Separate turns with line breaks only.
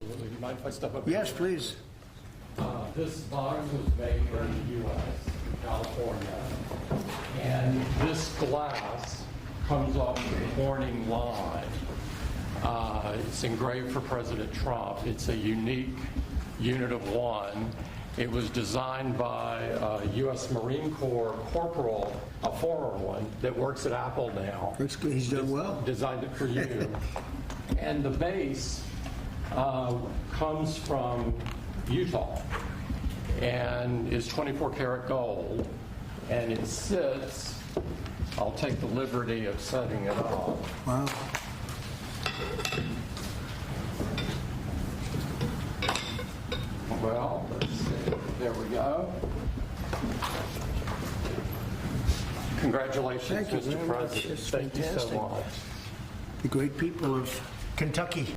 You mind if I step up?
Yes, please.
This bottom was made here in the U.S., California. And this glass comes off the Corning line. It's engraved for President Trump. It's a unique unit of one. It was designed by a U.S. Marine Corps corporal, a former one, that works at Apple now.
That's good. He's done well.
Designed it for you. And the base comes from Utah and is 24 karat gold. And it sits, I'll take the liberty of setting it up.
Wow.
Well, let's see. There we go. Congratulations,
Thank you
Mr.
very much.
President.
It's
Thank you so
fantastic.
much.
The great people of Kentucky.